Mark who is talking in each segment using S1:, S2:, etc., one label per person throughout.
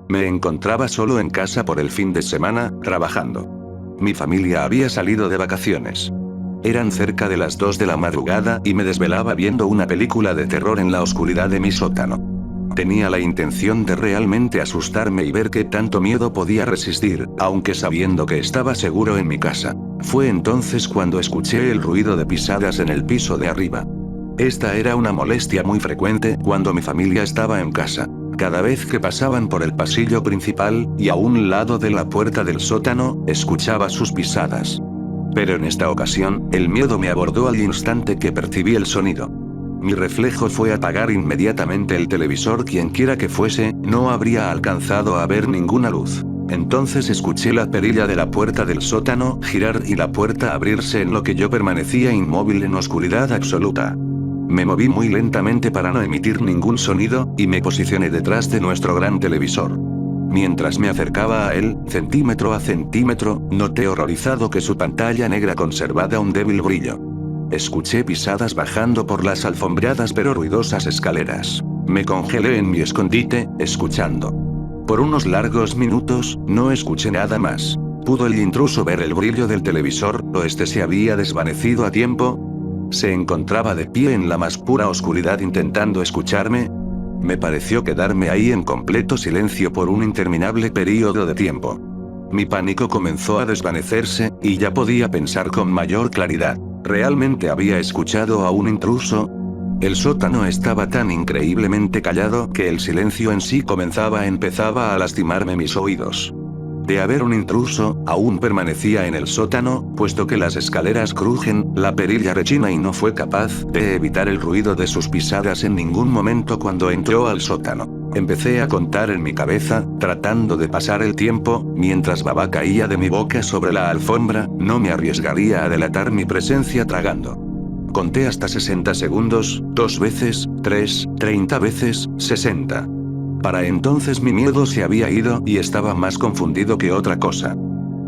S1: Me encontraba solo en casa por el fin de semana, trabajando. Mi familia había salido de vacaciones. Eran cerca de las 2 de la madrugada y me desvelaba viendo una película de terror en la oscuridad de mi sótano. Tenía la intención de realmente asustarme y ver qué tanto miedo podía resistir, aunque sabiendo que estaba seguro en mi casa. Fue entonces cuando escuché el ruido de pisadas en el piso de arriba. Esta era una molestia muy frecuente cuando mi familia estaba en casa. Cada vez que pasaban por el pasillo principal, y a un lado de la puerta del sótano, escuchaba sus pisadas. Pero en esta ocasión, el miedo me abordó al instante que percibí el sonido. Mi reflejo fue apagar inmediatamente el televisor. Quienquiera que fuese, no habría alcanzado a ver ninguna luz. Entonces escuché la perilla de la puerta del sótano girar y la puerta abrirse en lo que yo permanecía inmóvil en oscuridad absoluta. Me moví muy lentamente para no emitir ningún sonido, y me posicioné detrás de nuestro gran televisor. Mientras me acercaba a él, centímetro a centímetro, noté horrorizado que su pantalla negra conservaba un débil brillo. Escuché pisadas bajando por las alfombradas pero ruidosas escaleras. Me congelé en mi escondite, escuchando. Por unos largos minutos, no escuché nada más. ¿Pudo el intruso ver el brillo del televisor, o este se había desvanecido a tiempo? ¿Se encontraba de pie en la más pura oscuridad intentando escucharme? Me pareció quedarme ahí en completo silencio por un interminable período de tiempo. Mi pánico comenzó a desvanecerse, y ya podía pensar con mayor claridad. ¿Realmente había escuchado a un intruso? El sótano estaba tan increíblemente callado que el silencio en sí empezaba a lastimarme mis oídos. De haber un intruso, aún permanecía en el sótano, puesto que las escaleras crujen, la perilla rechina y no fue capaz de evitar el ruido de sus pisadas en ningún momento cuando entró al sótano. Empecé a contar en mi cabeza, tratando de pasar el tiempo, mientras baba caía de mi boca sobre la alfombra. No me arriesgaría a delatar mi presencia tragando. Conté hasta 60 segundos, 2 veces, 3, 30 veces, 60. Para entonces mi miedo se había ido y estaba más confundido que otra cosa.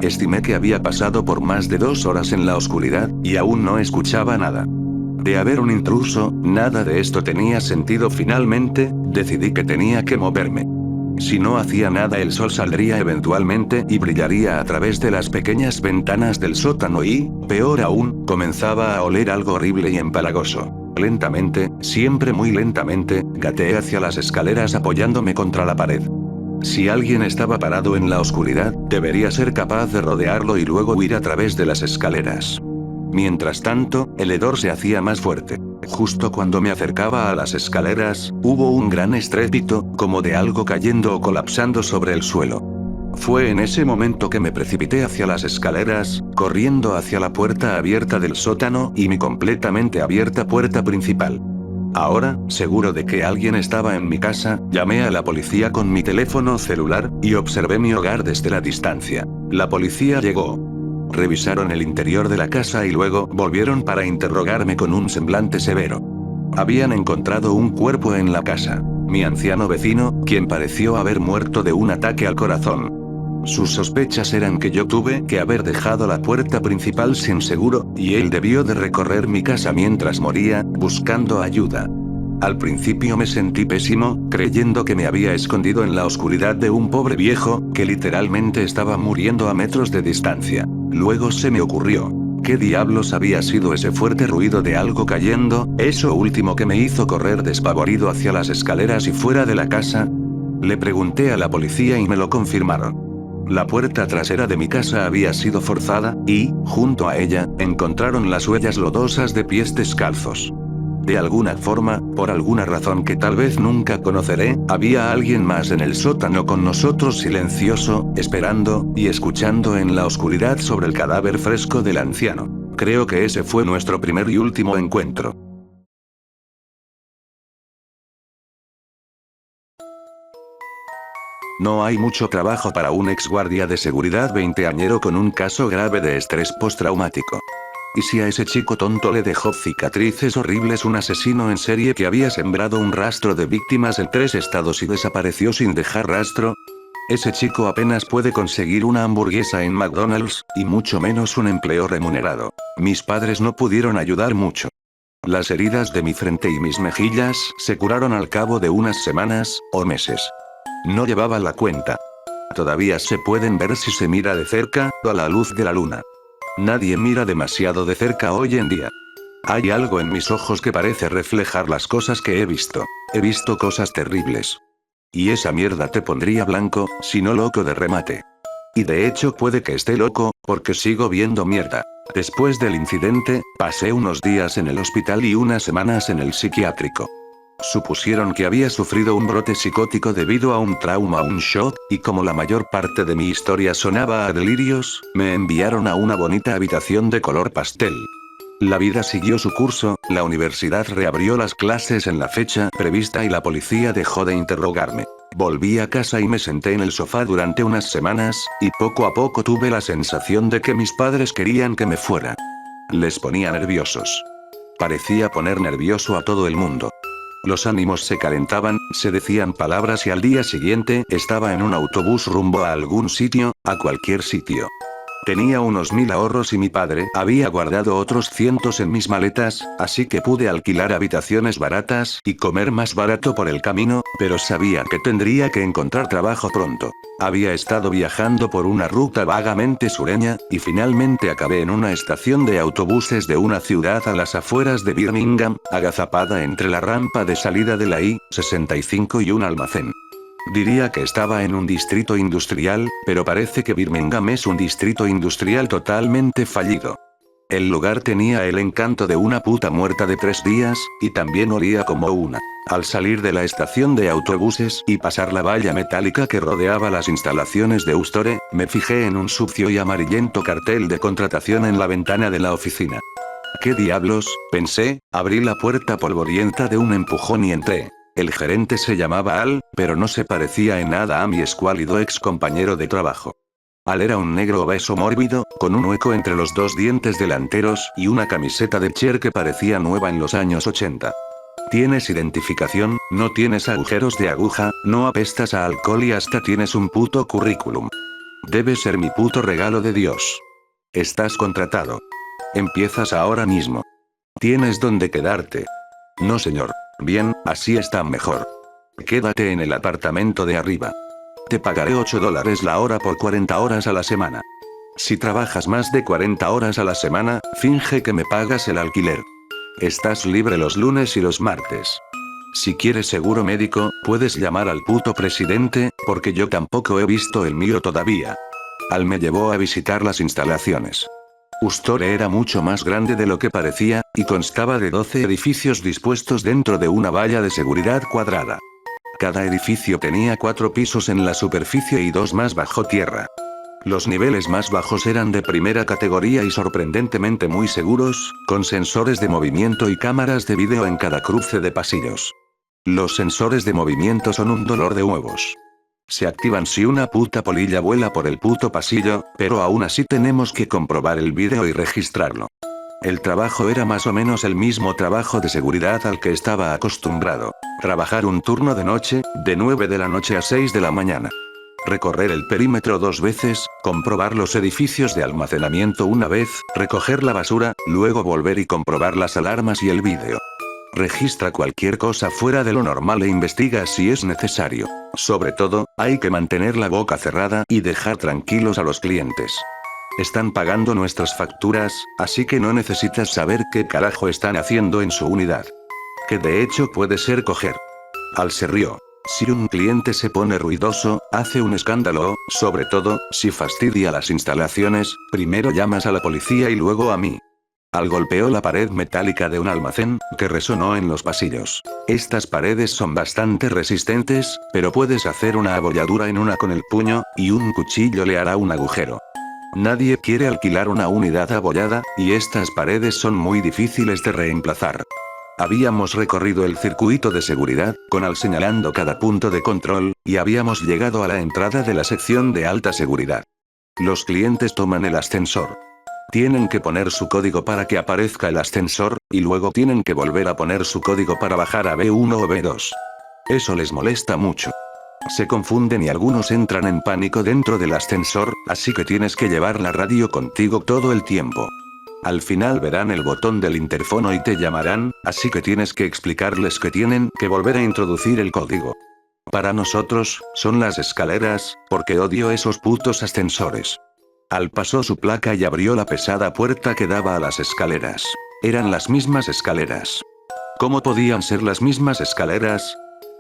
S1: Estimé que había pasado por más de 2 horas en la oscuridad, y aún no escuchaba nada. De haber un intruso, nada de esto tenía sentido. Finalmente, decidí que tenía que moverme. Si no hacía nada, el sol saldría eventualmente y brillaría a través de las pequeñas ventanas del sótano y, peor aún, comenzaba a oler algo horrible y empalagoso. Lentamente, siempre muy lentamente, gateé hacia las escaleras apoyándome contra la pared. Si alguien estaba parado en la oscuridad, debería ser capaz de rodearlo y luego huir a través de las escaleras. Mientras tanto, el hedor se hacía más fuerte. Justo cuando me acercaba a las escaleras, hubo un gran estrépito, como de algo cayendo o colapsando sobre el suelo. Fue en ese momento que me precipité hacia las escaleras, corriendo hacia la puerta abierta del sótano y mi completamente abierta puerta principal. Ahora, seguro de que alguien estaba en mi casa, llamé a la policía con mi teléfono celular, y observé mi hogar desde la distancia. La policía llegó. Revisaron el interior de la casa y luego volvieron para interrogarme con un semblante severo. Habían encontrado un cuerpo en la casa. Mi anciano vecino, quien pareció haber muerto de un ataque al corazón. Sus sospechas eran que yo tuve que haber dejado la puerta principal sin seguro, y él debió de recorrer mi casa mientras moría, buscando ayuda. Al principio me sentí pésimo, creyendo que me había escondido en la oscuridad de un pobre viejo, que literalmente estaba muriendo a metros de distancia. Luego se me ocurrió. ¿Qué diablos había sido ese fuerte ruido de algo cayendo? Eso último que me hizo correr despavorido hacia las escaleras y fuera de la casa. Le pregunté a la policía y me lo confirmaron. La puerta trasera de mi casa había sido forzada, y, junto a ella, encontraron las huellas lodosas de pies descalzos. De alguna forma, por alguna razón que tal vez nunca conoceré, había alguien más en el sótano con nosotros, silencioso, esperando, y escuchando en la oscuridad sobre el cadáver fresco del anciano. Creo que ese fue nuestro primer y último encuentro. No hay mucho trabajo para un ex guardia de seguridad veinteañero con un caso grave de estrés postraumático. ¿Y si a ese chico tonto le dejó cicatrices horribles un asesino en serie que había sembrado un rastro de víctimas en 3 estados y desapareció sin dejar rastro? Ese chico apenas puede conseguir una hamburguesa en McDonald's, y mucho menos un empleo remunerado. Mis padres no pudieron ayudar mucho. Las heridas de mi frente y mis mejillas se curaron al cabo de unas semanas, o meses. No llevaba la cuenta. Todavía se pueden ver si se mira de cerca, o a la luz de la luna. Nadie mira demasiado de cerca hoy en día. Hay algo en mis ojos que parece reflejar las cosas que he visto. He visto cosas terribles. Y esa mierda te pondría blanco, si no loco de remate. Y de hecho puede que esté loco, porque sigo viendo mierda. Después del incidente, pasé unos días en el hospital y unas semanas en el psiquiátrico. Supusieron que había sufrido un brote psicótico debido a un trauma o un shock, y como la mayor parte de mi historia sonaba a delirios, me enviaron a una bonita habitación de color pastel. La vida siguió su curso, la universidad reabrió las clases en la fecha prevista y la policía dejó de interrogarme. Volví a casa y me senté en el sofá durante unas semanas, y poco a poco tuve la sensación de que mis padres querían que me fuera. Les ponía nerviosos. Parecía poner nervioso a todo el mundo. Los ánimos se calentaban, se decían palabras y al día siguiente estaba en un autobús rumbo a algún sitio, a cualquier sitio. Tenía unos 1000 ahorros y mi padre había guardado otros cientos en mis maletas, así que pude alquilar habitaciones baratas y comer más barato por el camino, pero sabía que tendría que encontrar trabajo pronto. Había estado viajando por una ruta vagamente sureña, y finalmente acabé en una estación de autobuses de una ciudad a las afueras de Birmingham, agazapada entre la rampa de salida de la I-65 y un almacén. Diría que estaba en un distrito industrial, pero parece que Birmingham es un distrito industrial totalmente fallido. El lugar tenía el encanto de una puta muerta de 3 días, y también olía como una. Al salir de la estación de autobuses y pasar la valla metálica que rodeaba las instalaciones de Ustore, me fijé en un sucio y amarillento cartel de contratación en la ventana de la oficina. ¿Qué diablos?, pensé, abrí la puerta polvorienta de un empujón y entré. El gerente se llamaba Al, pero no se parecía en nada a mi escuálido ex compañero de trabajo. Al era un negro obeso mórbido, con un hueco entre los 2 dientes delanteros y una camiseta de Cher que parecía nueva en los años 80. ¿Tienes identificación? ¿No tienes agujeros de aguja? ¿No apestas a alcohol y hasta tienes un puto currículum? Debe ser mi puto regalo de Dios. Estás contratado. Empiezas ahora mismo. ¿Tienes dónde quedarte? No, señor. Bien, así está mejor. Quédate en el apartamento de arriba. Te pagaré $8 la hora por 40 horas a la semana. Si trabajas más de 40 horas a la semana, finge que me pagas el alquiler. Estás libre los lunes y los martes. Si quieres seguro médico, puedes llamar al puto presidente, porque yo tampoco he visto el mío todavía. Al me llevó a visitar las instalaciones. Ustore era mucho más grande de lo que parecía, y constaba de 12 edificios dispuestos dentro de una valla de seguridad cuadrada. Cada edificio tenía 4 pisos en la superficie y 2 más bajo tierra. Los niveles más bajos eran de primera categoría y sorprendentemente muy seguros, con sensores de movimiento y cámaras de vídeo en cada cruce de pasillos. Los sensores de movimiento son un dolor de huevos. Se activan si una puta polilla vuela por el puto pasillo, pero aún así tenemos que comprobar el vídeo y registrarlo. El trabajo era más o menos el mismo trabajo de seguridad al que estaba acostumbrado. Trabajar un turno de noche, de 9 de la noche a 6 de la mañana. Recorrer el perímetro 2 veces, comprobar los edificios de almacenamiento una vez, recoger la basura, luego volver y comprobar las alarmas y el vídeo. Registra cualquier cosa fuera de lo normal e investiga si es necesario. Sobre todo, hay que mantener la boca cerrada y dejar tranquilos a los clientes. Están pagando nuestras facturas, así que no necesitas saber qué carajo están haciendo en su unidad. Que de hecho puede ser coger. Al se rió. Si un cliente se pone ruidoso, hace un escándalo, sobre todo, si fastidia las instalaciones, primero llamas a la policía y luego a mí. Al golpeó la pared metálica de un almacén, que resonó en los pasillos. Estas paredes son bastante resistentes, pero puedes hacer una abolladura en una con el puño, y un cuchillo le hará un agujero. Nadie quiere alquilar una unidad abollada, y estas paredes son muy difíciles de reemplazar. Habíamos recorrido el circuito de seguridad, con Al señalando cada punto de control, y habíamos llegado a la entrada de la sección de alta seguridad. Los clientes toman el ascensor. Tienen que poner su código para que aparezca el ascensor, y luego tienen que volver a poner su código para bajar a B1 o B2. Eso les molesta mucho. Se confunden y algunos entran en pánico dentro del ascensor, así que tienes que llevar la radio contigo todo el tiempo. Al final verán el botón del interfono y te llamarán, así que tienes que explicarles que tienen que volver a introducir el código. Para nosotros, son las escaleras, porque odio esos putos ascensores. Al pasó su placa y abrió la pesada puerta que daba a las escaleras. Eran las mismas escaleras. ¿Cómo podían ser las mismas escaleras?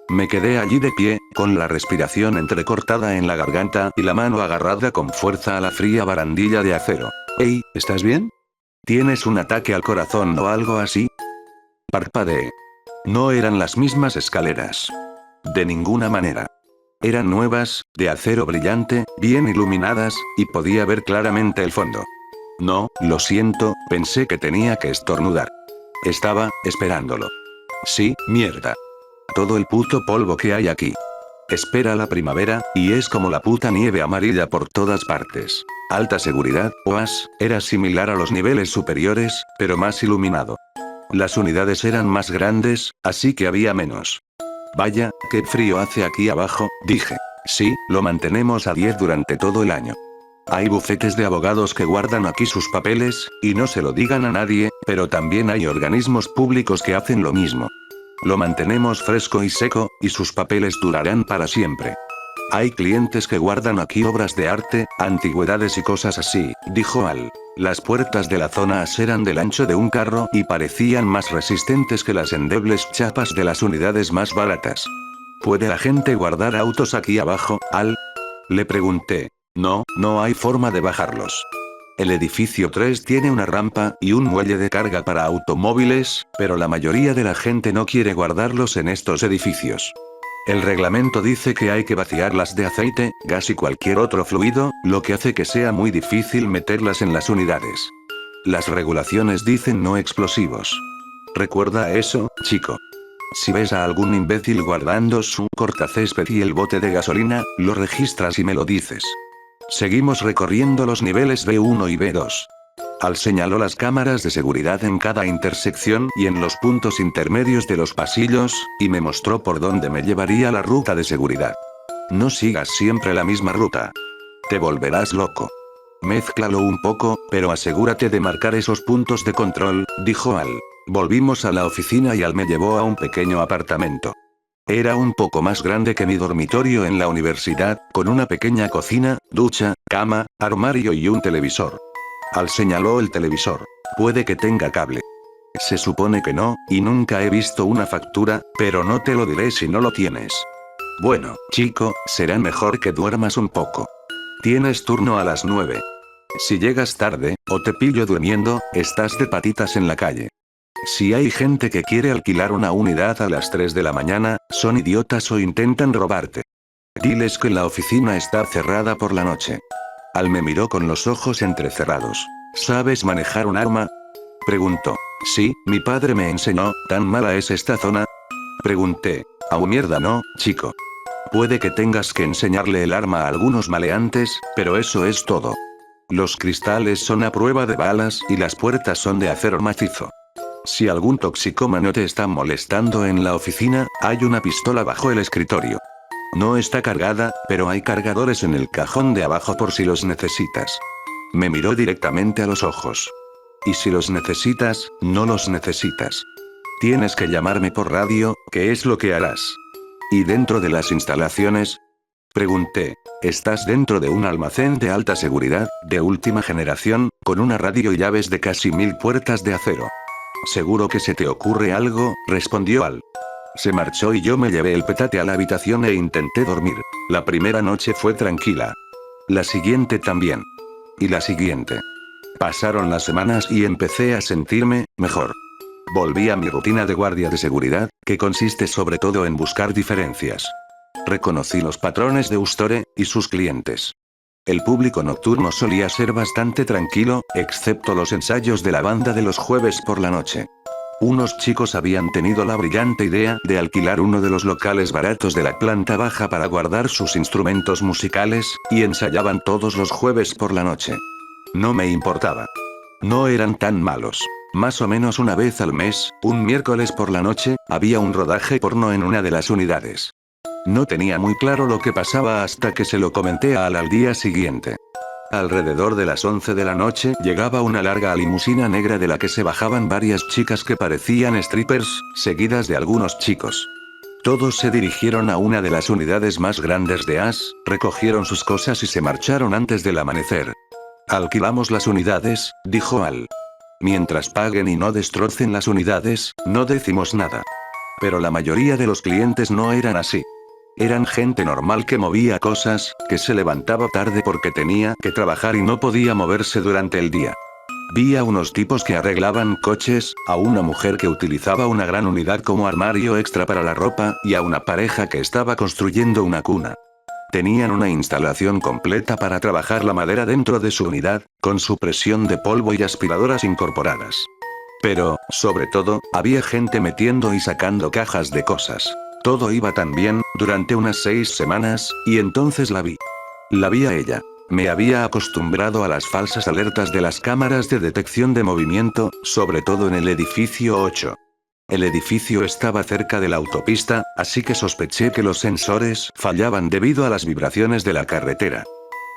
S1: Me quedé allí de pie, con la respiración entrecortada en la garganta y la mano agarrada con fuerza a la fría barandilla de acero. Hey, ¿estás bien? ¿Tienes un ataque al corazón o algo así? Parpadeé. No eran las mismas escaleras. De ninguna manera. Eran nuevas, de acero brillante, bien iluminadas, y podía ver claramente el fondo. No, lo siento, pensé que tenía que estornudar. Estaba, esperándolo. Sí, mierda. Todo el puto polvo que hay aquí. Espera la primavera, y es como la puta nieve amarilla por todas partes. Alta seguridad, OAS, era similar a los niveles superiores, pero más iluminado. Las unidades eran más grandes, así que había menos. Vaya, qué frío hace aquí abajo, dije. Sí, lo mantenemos a 10 durante todo el año. Hay bufetes de abogados que guardan aquí sus papeles, y no se lo digan a nadie, pero también hay organismos públicos que hacen lo mismo. Lo mantenemos fresco y seco, y sus papeles durarán para siempre. Hay clientes que guardan aquí obras de arte, antigüedades y cosas así, dijo Al. Las puertas de la zona A eran del ancho de un carro y parecían más resistentes que las endebles chapas de las unidades más baratas. ¿Puede la gente guardar autos aquí abajo, Al? Le pregunté. No, no hay forma de bajarlos. El edificio 3 tiene una rampa y un muelle de carga para automóviles, pero la mayoría de la gente no quiere guardarlos en estos edificios. El reglamento dice que hay que vaciarlas de aceite, gas y cualquier otro fluido, lo que hace que sea muy difícil meterlas en las unidades. Las regulaciones dicen no explosivos. Recuerda eso, chico. Si ves a algún imbécil guardando su cortacésped y el bote de gasolina, lo registras y me lo dices. Seguimos recorriendo los niveles B1 y B2. Al señaló las cámaras de seguridad en cada intersección y en los puntos intermedios de los pasillos, y me mostró por dónde me llevaría la ruta de seguridad. No sigas siempre la misma ruta. Te volverás loco. Mézclalo un poco, pero asegúrate de marcar esos puntos de control, dijo Al. Volvimos a la oficina y Al me llevó a un pequeño apartamento. Era un poco más grande que mi dormitorio en la universidad, con una pequeña cocina, ducha, cama, armario y un televisor. Al señaló el televisor. Puede que tenga cable. Se supone que no, y nunca he visto una factura, pero no te lo diré si no lo tienes. Bueno, chico, será mejor que duermas un poco. Tienes turno a las 9. Si llegas tarde, o te pillo durmiendo, estás de patitas en la calle. Si hay gente que quiere alquilar una unidad a las 3 de la mañana, son idiotas o intentan robarte. Diles que la oficina está cerrada por la noche. Al me miró con los ojos entrecerrados. ¿Sabes manejar un arma? Preguntó. Sí, mi padre me enseñó. ¿Tan mala es esta zona? Pregunté. Au mierda no, chico. Puede que tengas que enseñarle el arma a algunos maleantes, pero eso es todo. Los cristales son a prueba de balas y las puertas son de acero macizo. Si algún toxicómano te está molestando en la oficina, hay una pistola bajo el escritorio. No está cargada, pero hay cargadores en el cajón de abajo por si los necesitas. Me miró directamente a los ojos. Y si los necesitas, no los necesitas. Tienes que llamarme por radio, ¿qué es lo que harás? ¿Y dentro de las instalaciones? Pregunté. Estás dentro de un almacén de alta seguridad, de última generación, con una radio y llaves de casi 1000 puertas de acero. Seguro que se te ocurre algo, respondió Al. Se marchó y yo me llevé el petate a la habitación e intenté dormir. La primera noche fue tranquila. La siguiente también. Y la siguiente. Pasaron las semanas y empecé a sentirme mejor. Volví a mi rutina de guardia de seguridad, que consiste sobre todo en buscar diferencias. Reconocí los patrones de Ustore y sus clientes. El público nocturno solía ser bastante tranquilo, excepto los ensayos de la banda de los jueves por la noche. Unos chicos habían tenido la brillante idea de alquilar uno de los locales baratos de la planta baja para guardar sus instrumentos musicales, y ensayaban todos los jueves por la noche. No me importaba. No eran tan malos. Más o menos una vez al mes, un miércoles por la noche, había un rodaje porno en una de las unidades. No tenía muy claro lo que pasaba hasta que se lo comenté a Al al día siguiente. Alrededor de las 11 de la noche llegaba una larga limusina negra de la que se bajaban varias chicas que parecían strippers, seguidas de algunos chicos. Todos se dirigieron a una de las unidades más grandes de AS, recogieron sus cosas y se marcharon antes del amanecer. Alquilamos las unidades, dijo Al. Mientras paguen y no destrocen las unidades, no decimos nada. Pero la mayoría de los clientes no eran así. Eran gente normal que movía cosas, que se levantaba tarde porque tenía que trabajar y no podía moverse durante el día. Vi a unos tipos que arreglaban coches, a una mujer que utilizaba una gran unidad como armario extra para la ropa, y a una pareja que estaba construyendo una cuna. Tenían una instalación completa para trabajar la madera dentro de su unidad, con supresión de polvo y aspiradoras incorporadas. Pero, sobre todo, había gente metiendo y sacando cajas de cosas. Todo iba tan bien, durante unas 6 semanas, y entonces la vi. La vi a ella. Me había acostumbrado a las falsas alertas de las cámaras de detección de movimiento, sobre todo en el edificio 8. El edificio estaba cerca de la autopista, así que sospeché que los sensores fallaban debido a las vibraciones de la carretera.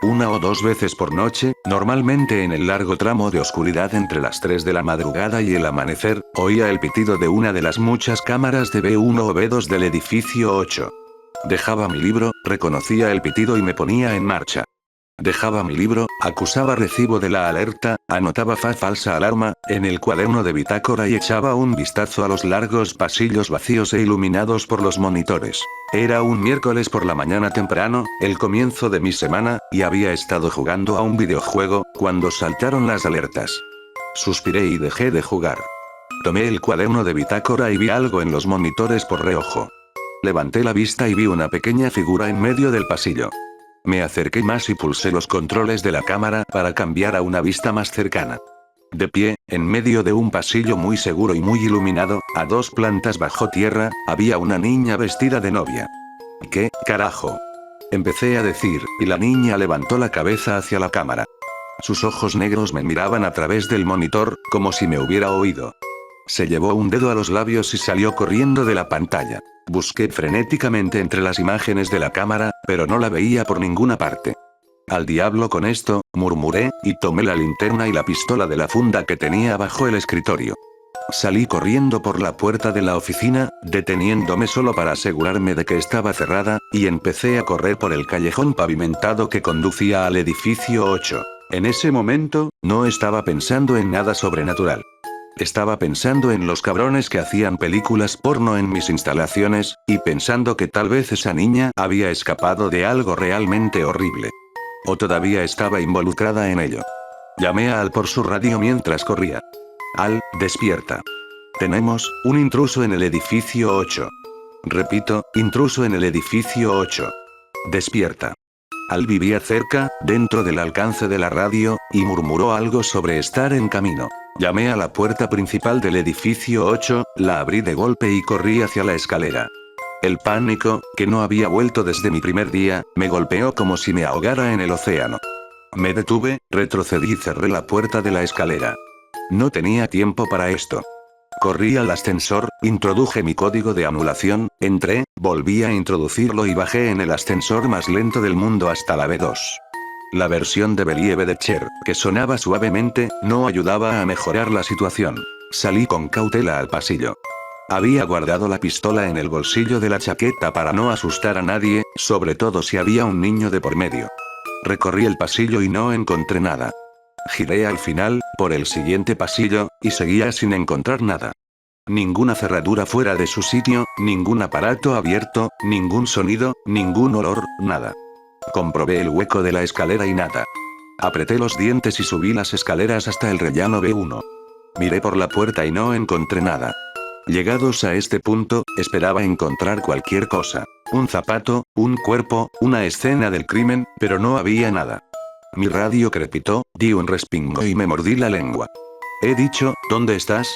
S1: 1 o 2 veces por noche, normalmente en el largo tramo de oscuridad entre las 3 de la madrugada y el amanecer, oía el pitido de una de las muchas cámaras de B1 o B2 del edificio 8. Dejaba mi libro, reconocía el pitido y me ponía en marcha. Dejaba mi libro, acusaba recibo de la alerta, anotaba falsa alarma, en el cuaderno de bitácora y echaba un vistazo a los largos pasillos vacíos e iluminados por los monitores. Era un miércoles por la mañana temprano, el comienzo de mi semana, y había estado jugando a un videojuego, cuando saltaron las alertas. Suspiré y dejé de jugar. Tomé el cuaderno de bitácora y vi algo en los monitores por reojo. Levanté la vista y vi una pequeña figura en medio del pasillo. Me acerqué más y pulsé los controles de la cámara para cambiar a una vista más cercana. De pie, en medio de un pasillo muy seguro y muy iluminado, a 2 plantas bajo tierra, había una niña vestida de novia. ¿Qué, carajo? Empecé a decir, y la niña levantó la cabeza hacia la cámara. Sus ojos negros me miraban a través del monitor, como si me hubiera oído. Se llevó un dedo a los labios y salió corriendo de la pantalla. Busqué frenéticamente entre las imágenes de la cámara, pero no la veía por ninguna parte. Al diablo con esto, murmuré, y tomé la linterna y la pistola de la funda que tenía bajo el escritorio. Salí corriendo por la puerta de la oficina, deteniéndome solo para asegurarme de que estaba cerrada, y empecé a correr por el callejón pavimentado que conducía al edificio 8. En ese momento, no estaba pensando en nada sobrenatural. Estaba pensando en los cabrones que hacían películas porno en mis instalaciones, y pensando que tal vez esa niña había escapado de algo realmente horrible. O todavía estaba involucrada en ello. Llamé a Al por su radio mientras corría. Al, despierta. Tenemos un intruso en el edificio 8. Repito, intruso en el edificio 8. Despierta. Al vivía cerca, dentro del alcance de la radio, y murmuró algo sobre estar en camino. Llamé a la puerta principal del edificio 8, la abrí de golpe y corrí hacia la escalera. El pánico, que no había vuelto desde mi primer día, me golpeó como si me ahogara en el océano. Me detuve, retrocedí y cerré la puerta de la escalera. No tenía tiempo para esto. Corrí al ascensor, introduje mi código de anulación, entré, volví a introducirlo y bajé en el ascensor más lento del mundo hasta la B2. La versión de Believe de Cher, que sonaba suavemente, no ayudaba a mejorar la situación. Salí con cautela al pasillo. Había guardado la pistola en el bolsillo de la chaqueta para no asustar a nadie, sobre todo si había un niño de por medio. Recorrí el pasillo y no encontré nada. Giré al final, por el siguiente pasillo, y seguía sin encontrar nada. Ninguna cerradura fuera de su sitio, ningún aparato abierto, ningún sonido, ningún olor, nada. Comprobé el hueco de la escalera y nada. Apreté los dientes y subí las escaleras hasta el rellano B1. Miré por la puerta y no encontré nada. Llegados a este punto, esperaba encontrar cualquier cosa. Un zapato, un cuerpo, una escena del crimen, pero no había nada. Mi radio crepitó, di un respingo y me mordí la lengua. He dicho, ¿dónde estás?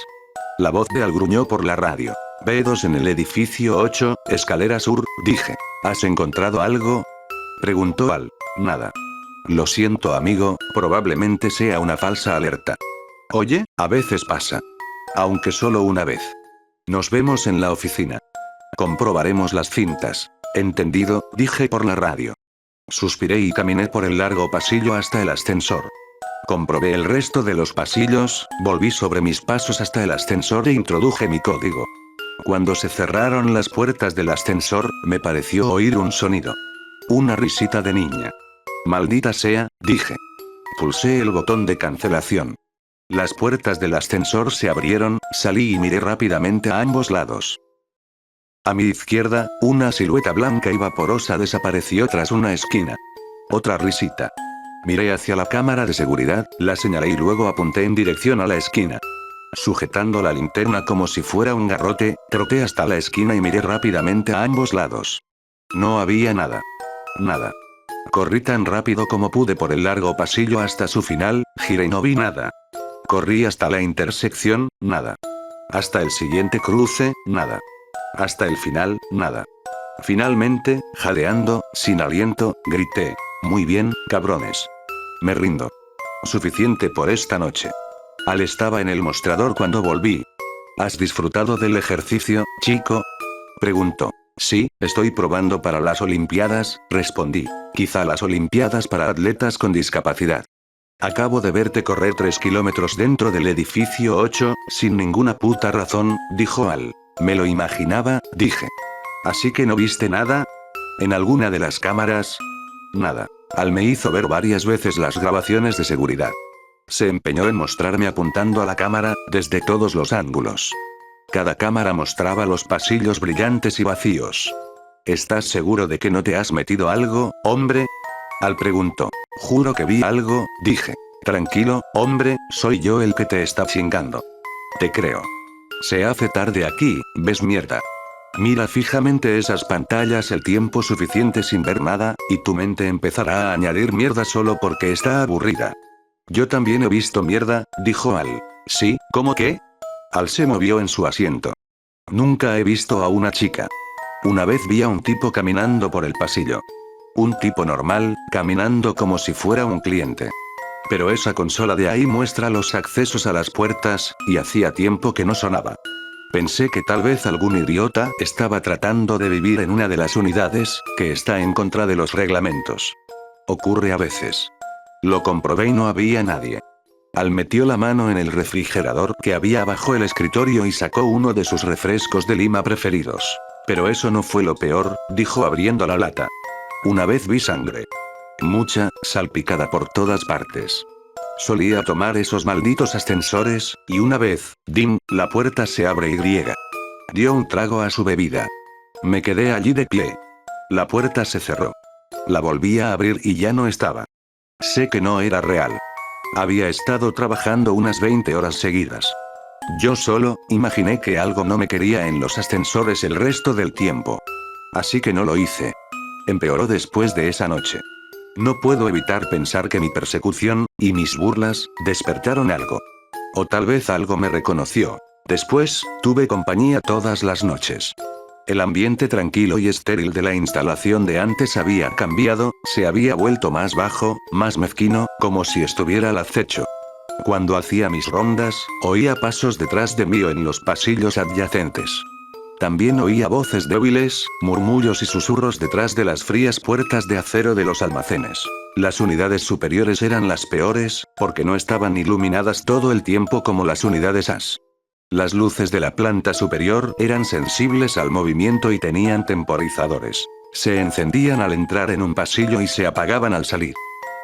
S1: La voz de Al gruñó por la radio. B2 en el edificio 8, escalera sur, dije. ¿Has encontrado algo? Preguntó Al. Nada. Lo siento amigo, probablemente sea una falsa alerta. Oye, a veces pasa. Aunque solo una vez. Nos vemos en la oficina. Comprobaremos las cintas. Entendido, dije por la radio. Suspiré y caminé por el largo pasillo hasta el ascensor. Comprobé el resto de los pasillos, volví sobre mis pasos hasta el ascensor e introduje mi código. Cuando se cerraron las puertas del ascensor, me pareció oír un sonido. Una risita de niña. Maldita sea, dije. Pulsé el botón de cancelación. Las puertas del ascensor se abrieron, salí y miré rápidamente a ambos lados. A mi izquierda, una silueta blanca y vaporosa desapareció tras una esquina. Otra risita. Miré hacia la cámara de seguridad, la señalé y luego apunté en dirección a la esquina. Sujetando la linterna como si fuera un garrote, troté hasta la esquina y miré rápidamente a ambos lados. No había nada. Nada. Corrí tan rápido como pude por el largo pasillo hasta su final, giré y no vi nada. Corrí hasta la intersección, nada. Hasta el siguiente cruce, nada. Hasta el final, nada. Finalmente, jadeando, sin aliento, grité: «Muy bien, cabrones. Me rindo. Suficiente por esta noche». Al estaba en el mostrador cuando volví. ¿Has disfrutado del ejercicio, chico?, preguntó. Sí, estoy probando para las Olimpiadas, respondí. Quizá las Olimpiadas para atletas con discapacidad. Acabo de verte correr 3 kilómetros dentro del edificio 8, sin ninguna puta razón, dijo Al. Me lo imaginaba, dije. ¿Así que no viste nada? ¿En alguna de las cámaras? Nada. Al me hizo ver varias veces las grabaciones de seguridad. Se empeñó en mostrarme apuntando a la cámara, desde todos los ángulos. Cada cámara mostraba los pasillos brillantes y vacíos. ¿Estás seguro de que no te has metido algo, hombre?, Al preguntó. Juro que vi algo, dije. Tranquilo, hombre, soy yo el que te está chingando. Te creo. Se hace tarde aquí, ¿ves mierda? Mira fijamente esas pantallas el tiempo suficiente sin ver nada, y tu mente empezará a añadir mierda solo porque está aburrida. Yo también he visto mierda, dijo Al. ¿Sí? ¿Cómo qué? Al se movió en su asiento. Nunca he visto a una chica. Una vez vi a un tipo caminando por el pasillo. Un tipo normal, caminando como si fuera un cliente. Pero esa consola de ahí muestra los accesos a las puertas, y hacía tiempo que no sonaba. Pensé que tal vez algún idiota estaba tratando de vivir en una de las unidades, que está en contra de los reglamentos. Ocurre a veces. Lo comprobé y no había nadie. Al metió la mano en el refrigerador que había bajo el escritorio y sacó uno de sus refrescos de lima preferidos. Pero eso no fue lo peor, dijo abriendo la lata. Una vez vi sangre. Mucha, salpicada por todas partes. Solía tomar esos malditos ascensores, y una vez, ¡dim!, la puerta se abre y dio un trago a su bebida. Me quedé allí de pie. La puerta se cerró. La volví a abrir y ya no estaba. Sé que no era real. Había estado trabajando unas 20 horas seguidas. Yo solo, imaginé que algo no me quería en los ascensores el resto del tiempo. Así que no lo hice. Empeoró después de esa noche. No puedo evitar pensar que mi persecución, y mis burlas, despertaron algo. O tal vez algo me reconoció. Después, tuve compañía todas las noches. El ambiente tranquilo y estéril de la instalación de antes había cambiado, se había vuelto más bajo, más mezquino, como si estuviera al acecho. Cuando hacía mis rondas, oía pasos detrás de mí o en los pasillos adyacentes. También oía voces débiles, murmullos y susurros detrás de las frías puertas de acero de los almacenes. Las unidades superiores eran las peores, porque no estaban iluminadas todo el tiempo como las unidades AS. Las luces de la planta superior eran sensibles al movimiento y tenían temporizadores. Se encendían al entrar en un pasillo y se apagaban al salir.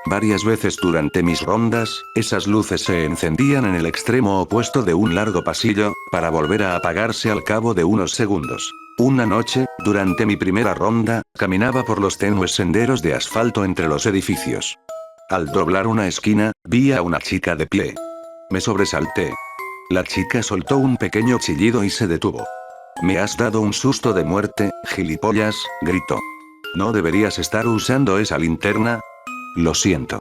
S1: Varias veces durante mis rondas, esas luces se encendían en el extremo opuesto de un largo pasillo, para volver a apagarse al cabo de unos segundos. Una noche, durante mi primera ronda, caminaba por los tenues senderos de asfalto entre los edificios. Al doblar una esquina, vi a una chica de pie. Me sobresalté. La chica soltó un pequeño chillido y se detuvo. «Me has dado un susto de muerte, gilipollas», gritó. «¿No deberías estar usando esa linterna?» «Lo siento.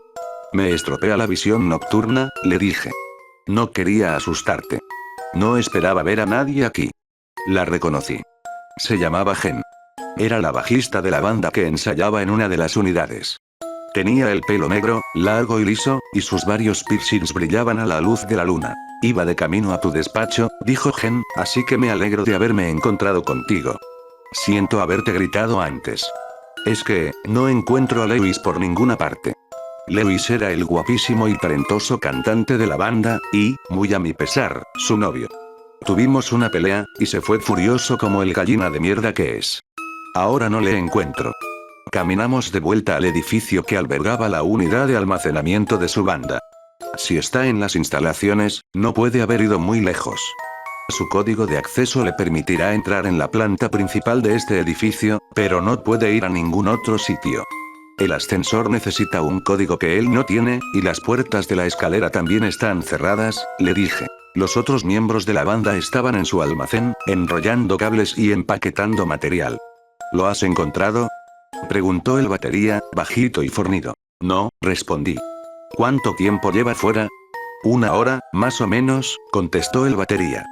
S1: Me estropea la visión nocturna», le dije. «No quería asustarte. No esperaba ver a nadie aquí». La reconocí. Se llamaba Jen. Era la bajista de la banda que ensayaba en una de las unidades. Tenía el pelo negro, largo y liso, y sus varios piercings brillaban a la luz de la luna. «Iba de camino a tu despacho», dijo Jen, «así que me alegro de haberme encontrado contigo. Siento haberte gritado antes. Es que, no encuentro a Lewis por ninguna parte». Lewis era el guapísimo y talentoso cantante de la banda, y, muy a mi pesar, su novio. Tuvimos una pelea, y se fue furioso como el gallina de mierda que es. Ahora no le encuentro. Caminamos de vuelta al edificio que albergaba la unidad de almacenamiento de su banda. Si está en las instalaciones, no puede haber ido muy lejos. Su código de acceso le permitirá entrar en la planta principal de este edificio, pero no puede ir a ningún otro sitio. El ascensor necesita un código que él no tiene, y las puertas de la escalera también están cerradas, le dije. Los otros miembros de la banda estaban en su almacén, enrollando cables y empaquetando material. ¿Lo has encontrado?, preguntó el batería, bajito y fornido. No, respondí. ¿Cuánto tiempo lleva fuera? 1 hora, más o menos, contestó el batería.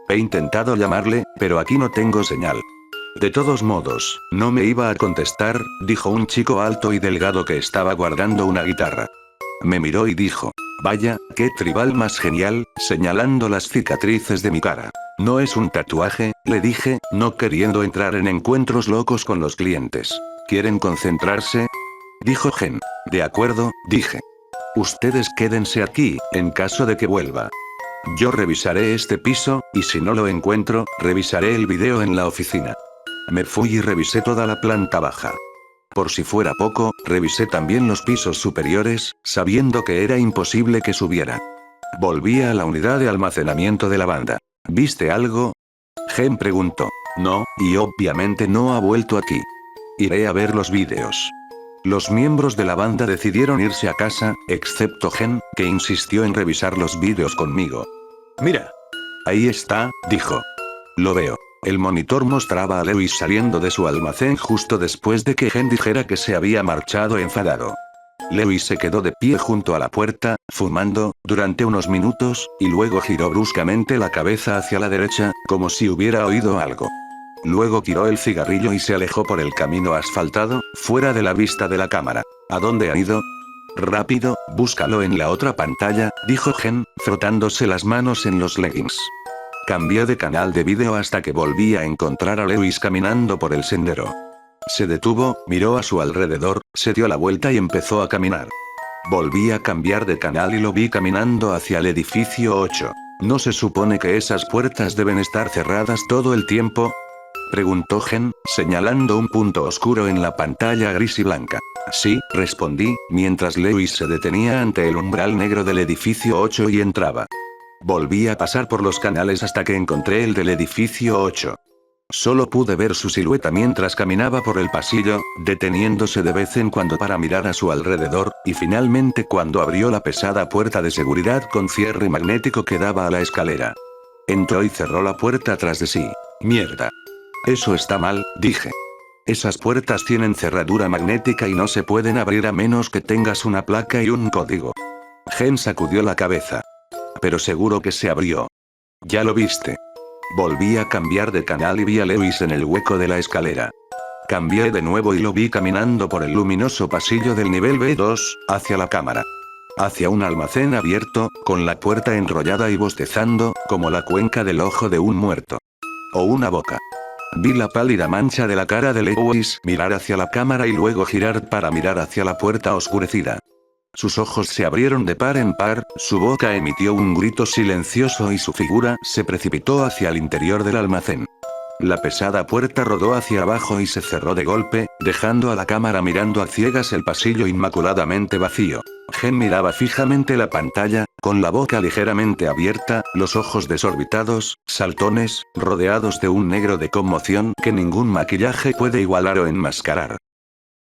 S1: He intentado llamarle, pero aquí no tengo señal. De todos modos, no me iba a contestar, dijo un chico alto y delgado que estaba guardando una guitarra. Me miró y dijo: vaya, qué tribal más genial, señalando las cicatrices de mi cara. No es un tatuaje, le dije, no queriendo entrar en encuentros locos con los clientes. ¿Quieren concentrarse?, dijo Gen. De acuerdo, dije. Ustedes quédense aquí, en caso de que vuelva. Yo revisaré este piso, y si no lo encuentro, revisaré el video en la oficina. Me fui y revisé toda la planta baja. Por si fuera poco, revisé también los pisos superiores, sabiendo que era imposible que subiera. Volví a la unidad de almacenamiento de la banda. ¿Viste algo?, Gen preguntó. No, y obviamente no ha vuelto aquí. Iré a ver los vídeos. Los miembros de la banda decidieron irse a casa, excepto Gen, que insistió en revisar los vídeos conmigo. Mira. Ahí está, dijo. Lo veo. El monitor mostraba a Lewis saliendo de su almacén justo después de que Gen dijera que se había marchado enfadado. Lewis se quedó de pie junto a la puerta, fumando, durante unos minutos, y luego giró bruscamente la cabeza hacia la derecha, como si hubiera oído algo. Luego tiró el cigarrillo y se alejó por el camino asfaltado, fuera de la vista de la cámara. ¿A dónde ha ido? Rápido, búscalo en la otra pantalla, dijo Gen, frotándose las manos en los leggings. Cambié de canal de vídeo hasta que volví a encontrar a Lewis caminando por el sendero. Se detuvo, miró a su alrededor, se dio la vuelta y empezó a caminar. Volví a cambiar de canal y lo vi caminando hacia el edificio 8. ¿No se supone que esas puertas deben estar cerradas todo el tiempo?, preguntó Gen, señalando un punto oscuro en la pantalla gris y blanca. Sí, respondí, mientras Lewis se detenía ante el umbral negro del edificio 8 y entraba. Volví a pasar por los canales hasta que encontré el del edificio 8. Solo pude ver su silueta mientras caminaba por el pasillo, deteniéndose de vez en cuando para mirar a su alrededor, y finalmente cuando abrió la pesada puerta de seguridad con cierre magnético que daba a la escalera. Entró y cerró la puerta tras de sí. Mierda. Eso está mal, dije. Esas puertas tienen cerradura magnética y no se pueden abrir a menos que tengas una placa y un código. Gen sacudió la cabeza. Pero seguro que se abrió. ¿Ya lo viste? Volví a cambiar de canal y vi a Lewis en el hueco de la escalera. Cambié de nuevo y lo vi caminando por el luminoso pasillo del nivel B2, hacia la cámara. Hacia un almacén abierto, con la puerta enrollada y bostezando, como la cuenca del ojo de un muerto. O una boca. Vi la pálida mancha de la cara de Lewis mirar hacia la cámara y luego girar para mirar hacia la puerta oscurecida. Sus ojos se abrieron de par en par, su boca emitió un grito silencioso y su figura se precipitó hacia el interior del almacén. La pesada puerta rodó hacia abajo y se cerró de golpe, dejando a la cámara mirando a ciegas el pasillo inmaculadamente vacío. Gen miraba fijamente la pantalla, con la boca ligeramente abierta, los ojos desorbitados, saltones, rodeados de un negro de conmoción que ningún maquillaje puede igualar o enmascarar.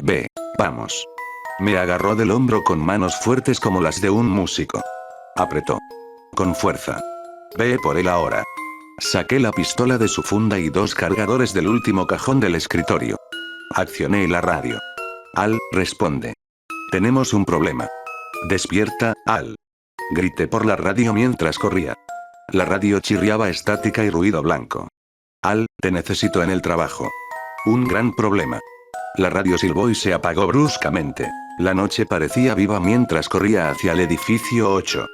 S1: Ve. Vamos. Me agarró del hombro con manos fuertes como las de un músico. Apretó. Con fuerza. Ve por él ahora. Saqué la pistola de su funda y 2 cargadores del último cajón del escritorio. Accioné la radio. Al, responde. Tenemos un problema. Despierta, Al. Grité por la radio mientras corría. La radio chirriaba estática y ruido blanco. Al, te necesito en el trabajo. Un gran problema. La radio silbó y se apagó bruscamente. La noche parecía viva mientras corría hacia el edificio 8.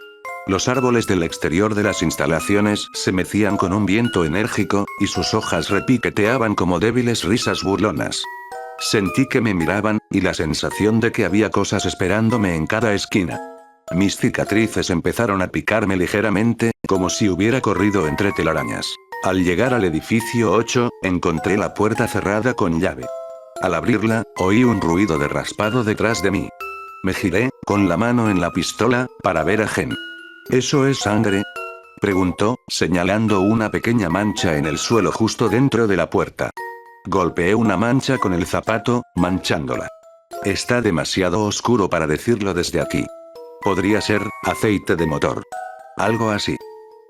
S1: Los árboles del exterior de las instalaciones se mecían con un viento enérgico, y sus hojas repiqueteaban como débiles risas burlonas. Sentí que me miraban, y la sensación de que había cosas esperándome en cada esquina. Mis cicatrices empezaron a picarme ligeramente, como si hubiera corrido entre telarañas. Al llegar al edificio 8, encontré la puerta cerrada con llave. Al abrirla, oí un ruido de raspado detrás de mí. Me giré, con la mano en la pistola, para ver a Gen. ¿Eso es sangre?, preguntó, señalando una pequeña mancha en el suelo justo dentro de la puerta. Golpeé una mancha con el zapato, manchándola. Está demasiado oscuro para decirlo desde aquí. Podría ser aceite de motor. Algo así.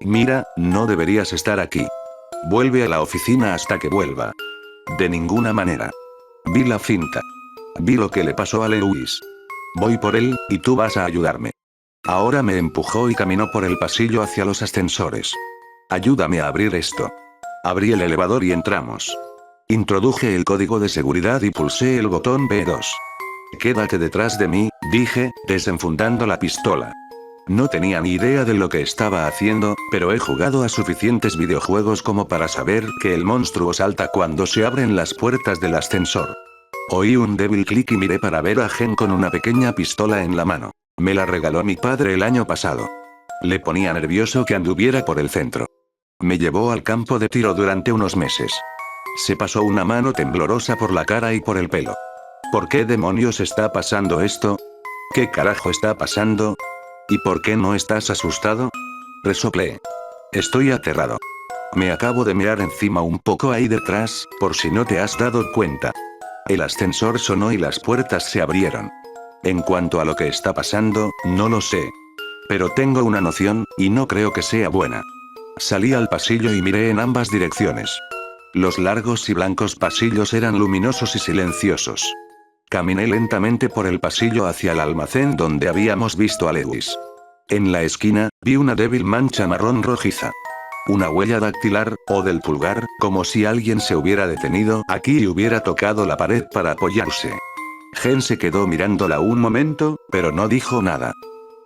S1: Mira, no deberías estar aquí. Vuelve a la oficina hasta que vuelva. De ninguna manera. Vi la cinta. Vi lo que le pasó a Lewis. Voy por él, y tú vas a ayudarme. Ahora me empujó y caminó por el pasillo hacia los ascensores. Ayúdame a abrir esto. Abrí el elevador y entramos. Introduje el código de seguridad y pulsé el botón B2. Quédate detrás de mí, dije, desenfundando la pistola. No tenía ni idea de lo que estaba haciendo, pero he jugado a suficientes videojuegos como para saber que el monstruo salta cuando se abren las puertas del ascensor. Oí un débil clic y miré para ver a Gen con una pequeña pistola en la mano. Me la regaló mi padre el año pasado. Le ponía nervioso que anduviera por el centro. Me llevó al campo de tiro durante unos meses. Se pasó una mano temblorosa por la cara y por el pelo. ¿Por qué demonios está pasando esto? ¿Qué carajo está pasando? ¿Y por qué no estás asustado? Resoplé. Estoy aterrado. Me acabo de mirar encima un poco ahí detrás, por si no te has dado cuenta. El ascensor sonó y las puertas se abrieron. En cuanto a lo que está pasando, no lo sé. Pero tengo una noción, y no creo que sea buena. Salí al pasillo y miré en ambas direcciones. Los largos y blancos pasillos eran luminosos y silenciosos. Caminé lentamente por el pasillo hacia el almacén donde habíamos visto a Lewis. En la esquina, vi una débil mancha marrón rojiza. Una huella dactilar, o del pulgar, como si alguien se hubiera detenido aquí y hubiera tocado la pared para apoyarse. Gen se quedó mirándola un momento, pero no dijo nada.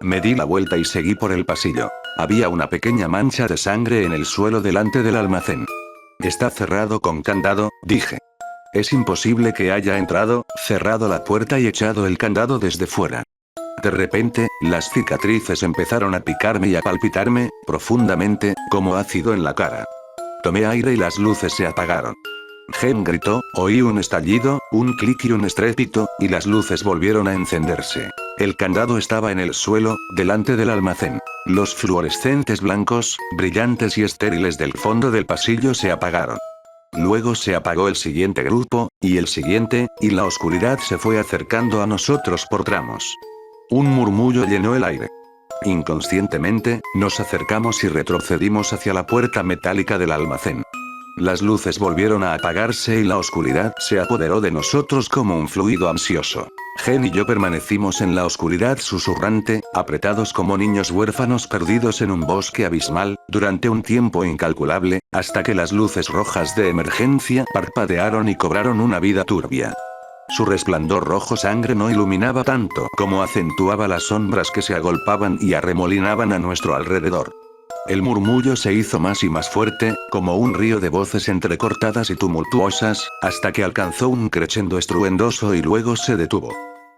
S1: Me di la vuelta y seguí por el pasillo. Había una pequeña mancha de sangre en el suelo delante del almacén. Está cerrado con candado, dije. Es imposible que haya entrado, cerrado la puerta y echado el candado desde fuera. De repente, las cicatrices empezaron a picarme y a palpitarme, profundamente, como ácido en la cara. Tomé aire y las luces se apagaron. Gen gritó, oí un estallido, un clic y un estrépito, y las luces volvieron a encenderse. El candado estaba en el suelo, delante del almacén. Los fluorescentes blancos, brillantes y estériles del fondo del pasillo se apagaron. Luego se apagó el siguiente grupo, y el siguiente, y la oscuridad se fue acercando a nosotros por tramos. Un murmullo llenó el aire. Inconscientemente, nos acercamos y retrocedimos hacia la puerta metálica del almacén. Las luces volvieron a apagarse y la oscuridad se apoderó de nosotros como un fluido ansioso. Gen y yo permanecimos en la oscuridad susurrante, apretados como niños huérfanos perdidos en un bosque abismal, durante un tiempo incalculable, hasta que las luces rojas de emergencia parpadearon y cobraron una vida turbia. Su resplandor rojo sangre no iluminaba tanto como acentuaba las sombras que se agolpaban y arremolinaban a nuestro alrededor. El murmullo se hizo más y más fuerte, como un río de voces entrecortadas y tumultuosas, hasta que alcanzó un crescendo estruendoso y luego se detuvo.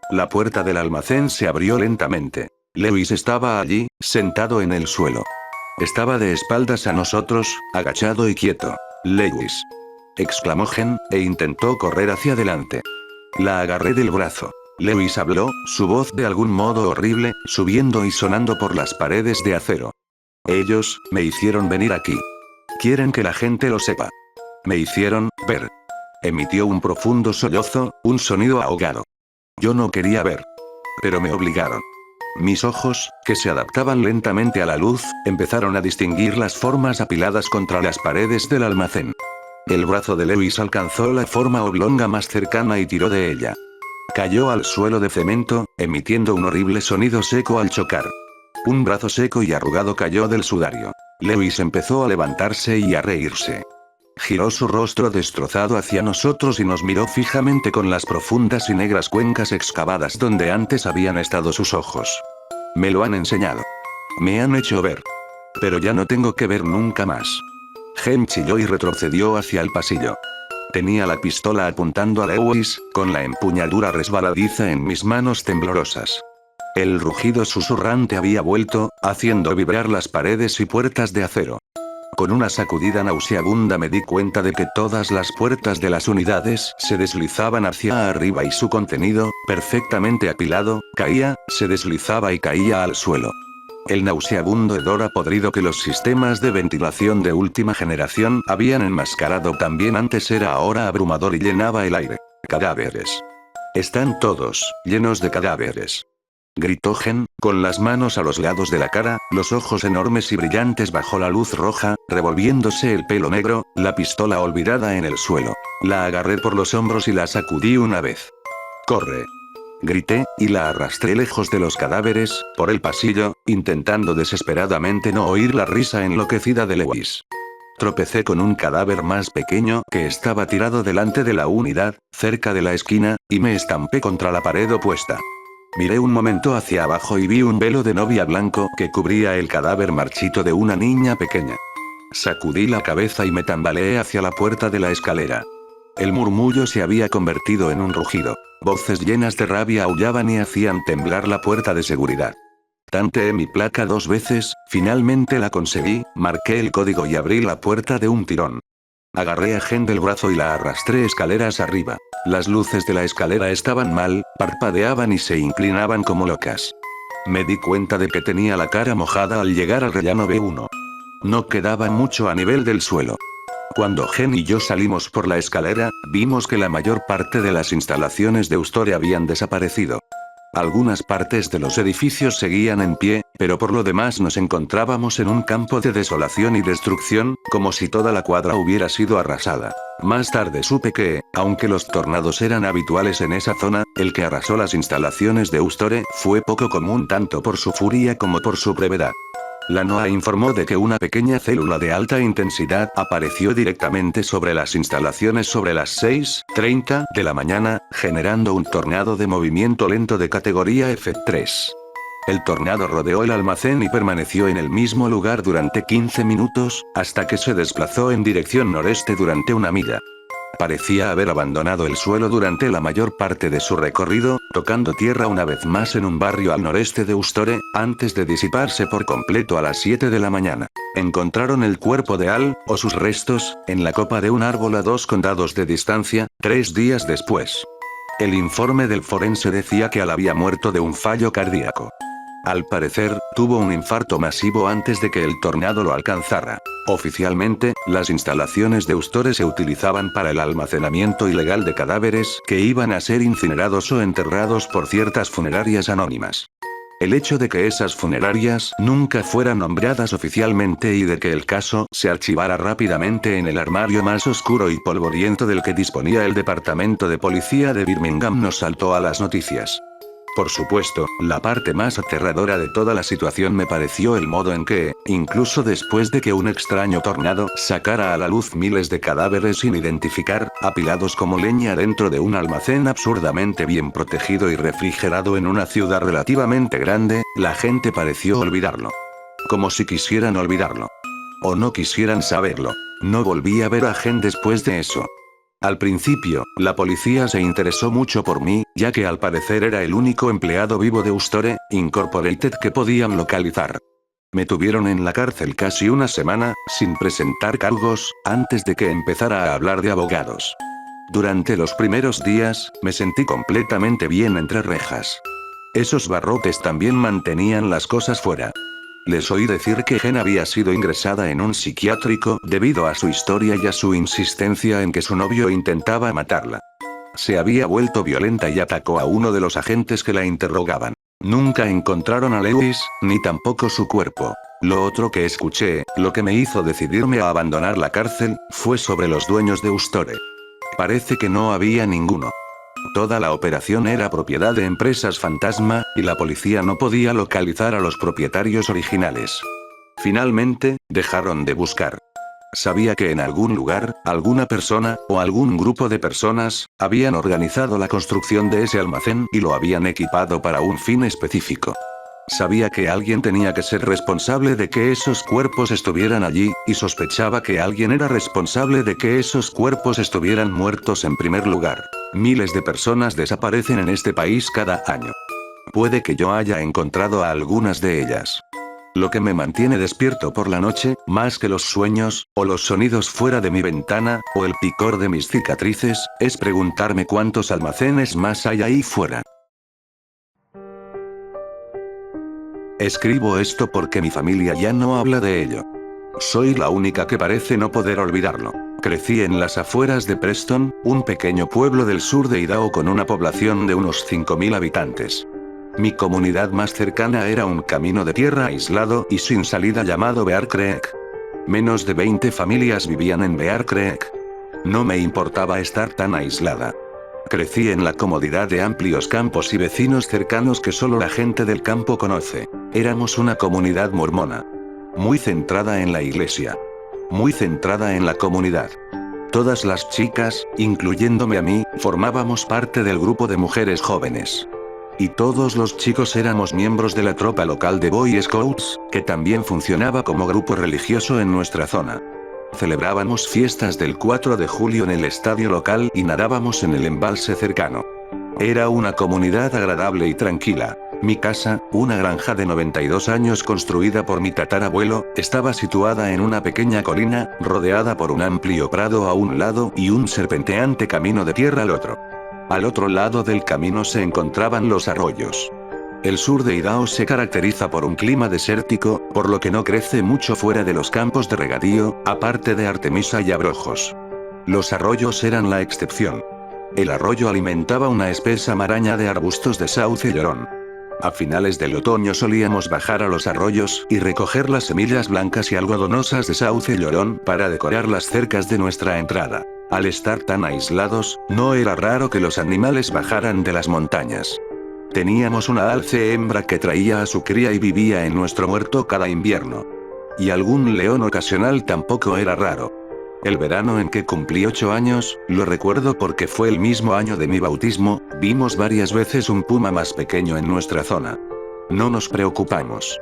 S1: La puerta del almacén se abrió lentamente. Lewis estaba allí, sentado en el suelo. Estaba de espaldas a nosotros, agachado y quieto. «Lewis», exclamó Gen, e intentó correr hacia adelante. La agarré del brazo. Lewis habló, su voz de algún modo horrible, subiendo y sonando por las paredes de acero. Ellos, me hicieron venir aquí. Quieren que la gente lo sepa. Me hicieron, ver. Emitió un profundo sollozo, un sonido ahogado. Yo no quería ver. Pero me obligaron. Mis ojos, que se adaptaban lentamente a la luz, empezaron a distinguir las formas apiladas contra las paredes del almacén. El brazo de Lewis alcanzó la forma oblonga más cercana y tiró de ella. Cayó al suelo de cemento, emitiendo un horrible sonido seco al chocar. Un brazo seco y arrugado cayó del sudario. Lewis empezó a levantarse y a reírse. Giró su rostro destrozado hacia nosotros y nos miró fijamente con las profundas y negras cuencas excavadas donde antes habían estado sus ojos. Me lo han enseñado. Me han hecho ver. Pero ya no tengo que ver nunca más. Gen chilló y retrocedió hacia el pasillo. Tenía la pistola apuntando a Lewis, con la empuñadura resbaladiza en mis manos temblorosas. El rugido susurrante había vuelto, haciendo vibrar las paredes y puertas de acero. Con una sacudida nauseabunda me di cuenta de que todas las puertas de las unidades se deslizaban hacia arriba y su contenido, perfectamente apilado, caía, se deslizaba y caía al suelo. El nauseabundo hedor a podrido que los sistemas de ventilación de última generación habían enmascarado también antes era ahora abrumador y llenaba el aire. Cadáveres. Están todos llenos de cadáveres. Gritó Gen, con las manos a los lados de la cara, los ojos enormes y brillantes bajo la luz roja, revolviéndose el pelo negro, la pistola olvidada en el suelo. La agarré por los hombros y la sacudí una vez. ¡Corre! Grité, y la arrastré lejos de los cadáveres, por el pasillo, intentando desesperadamente no oír la risa enloquecida de Lewis. Tropecé con un cadáver más pequeño que estaba tirado delante de la unidad, cerca de la esquina, y me estampé contra la pared opuesta. Miré un momento hacia abajo y vi un velo de novia blanco que cubría el cadáver marchito de una niña pequeña. Sacudí la cabeza y me tambaleé hacia la puerta de la escalera. El murmullo se había convertido en un rugido. Voces llenas de rabia aullaban y hacían temblar la puerta de seguridad. Tanteé mi placa 2 veces, finalmente la conseguí, marqué el código y abrí la puerta de un tirón. Agarré a Gen del brazo y la arrastré escaleras arriba. Las luces de la escalera estaban mal, parpadeaban y se inclinaban como locas. Me di cuenta de que tenía la cara mojada al llegar al rellano B1. No quedaba mucho a nivel del suelo. Cuando Gen y yo salimos por la escalera, vimos que la mayor parte de las instalaciones de Ustore habían desaparecido. Algunas partes de los edificios seguían en pie, pero por lo demás nos encontrábamos en un campo de desolación y destrucción, como si toda la cuadra hubiera sido arrasada. Más tarde supe que, aunque los tornados eran habituales en esa zona, el que arrasó las instalaciones de Ustore fue poco común tanto por su furia como por su brevedad. La NOAA informó de que una pequeña célula de alta intensidad apareció directamente sobre las instalaciones sobre las 6:30 de la mañana, generando un tornado de movimiento lento de categoría F3. El tornado rodeó el almacén y permaneció en el mismo lugar durante 15 minutos, hasta que se desplazó en dirección noreste durante 1 milla. Parecía haber abandonado el suelo durante la mayor parte de su recorrido, tocando tierra una vez más en un barrio al noreste de Ustore, antes de disiparse por completo a las 7 de la mañana. Encontraron el cuerpo de Al, o sus restos, en la copa de un árbol a 2 condados de distancia, 3 días después. El informe del forense decía que Al había muerto de un fallo cardíaco. Al parecer, tuvo un infarto masivo antes de que el tornado lo alcanzara. Oficialmente, las instalaciones de Ustore se utilizaban para el almacenamiento ilegal de cadáveres que iban a ser incinerados o enterrados por ciertas funerarias anónimas. El hecho de que esas funerarias nunca fueran nombradas oficialmente y de que el caso se archivara rápidamente en el armario más oscuro y polvoriento del que disponía el Departamento de Policía de Birmingham nos saltó a las noticias. Por supuesto, la parte más aterradora de toda la situación me pareció el modo en que, incluso después de que un extraño tornado sacara a la luz miles de cadáveres sin identificar, apilados como leña dentro de un almacén absurdamente bien protegido y refrigerado en una ciudad relativamente grande, la gente pareció olvidarlo. Como si quisieran olvidarlo. O no quisieran saberlo. No volví a ver a Gen después de eso. Al principio, la policía se interesó mucho por mí, ya que al parecer era el único empleado vivo de Ustore Incorporated que podían localizar. Me tuvieron en la cárcel casi 1 semana, sin presentar cargos, antes de que empezara a hablar de abogados. Durante los primeros días, me sentí completamente bien entre rejas. Esos barrotes también mantenían las cosas fuera. Les oí decir que Gen había sido ingresada en un psiquiátrico debido a su historia y a su insistencia en que su novio intentaba matarla. Se había vuelto violenta y atacó a uno de los agentes que la interrogaban. Nunca encontraron a Lewis, ni tampoco su cuerpo. Lo otro que escuché, lo que me hizo decidirme a abandonar la cárcel, fue sobre los dueños de Ustore. Parece que no había ninguno. Toda la operación era propiedad de empresas fantasma, y la policía no podía localizar a los propietarios originales. Finalmente, dejaron de buscar. Sabía que en algún lugar, alguna persona, o algún grupo de personas, habían organizado la construcción de ese almacén y lo habían equipado para un fin específico. Sabía que alguien tenía que ser responsable de que esos cuerpos estuvieran allí, y sospechaba que alguien era responsable de que esos cuerpos estuvieran muertos en primer lugar. Miles de personas desaparecen en este país cada año. Puede que yo haya encontrado a algunas de ellas. Lo que me mantiene despierto por la noche, más que los sueños, o los sonidos fuera de mi ventana, o el picor de mis cicatrices, es preguntarme cuántos almacenes más hay ahí fuera. Escribo esto porque mi familia ya no habla de ello. Soy la única que parece no poder olvidarlo. Crecí en las afueras de Preston, un pequeño pueblo del sur de Idaho con una población de unos 5.000 habitantes. Mi comunidad más cercana era un camino de tierra aislado y sin salida llamado Bear Creek. Menos de 20 familias vivían en Bear Creek. No me importaba estar tan aislada. Crecí en la comodidad de amplios campos y vecinos cercanos que solo la gente del campo conoce. Éramos una comunidad mormona. Muy centrada en la iglesia. Muy centrada en la comunidad. Todas las chicas, incluyéndome a mí, formábamos parte del grupo de mujeres jóvenes. Y todos los chicos éramos miembros de la tropa local de Boy Scouts, que también funcionaba como grupo religioso en nuestra zona. Celebrábamos fiestas del 4 de julio en el estadio local y nadábamos en el embalse cercano. Era una comunidad agradable y tranquila. Mi casa, una granja de 92 años construida por mi tatarabuelo, estaba situada en una pequeña colina, rodeada por un amplio prado a un lado y un serpenteante camino de tierra al otro. Al otro lado del camino se encontraban los arroyos. El sur de Idaho se caracteriza por un clima desértico, por lo que no crece mucho fuera de los campos de regadío, aparte de artemisa y abrojos. Los arroyos eran la excepción. El arroyo alimentaba una espesa maraña de arbustos de sauce llorón. A finales del otoño solíamos bajar a los arroyos y recoger las semillas blancas y algodonosas de sauce llorón para decorar las cercas de nuestra entrada. Al estar tan aislados, no era raro que los animales bajaran de las montañas. Teníamos una alce hembra que traía a su cría y vivía en nuestro huerto cada invierno. Y algún león ocasional tampoco era raro. El verano en que cumplí 8 años, lo recuerdo porque fue el mismo año de mi bautismo, vimos varias veces un puma más pequeño en nuestra zona. No nos preocupamos.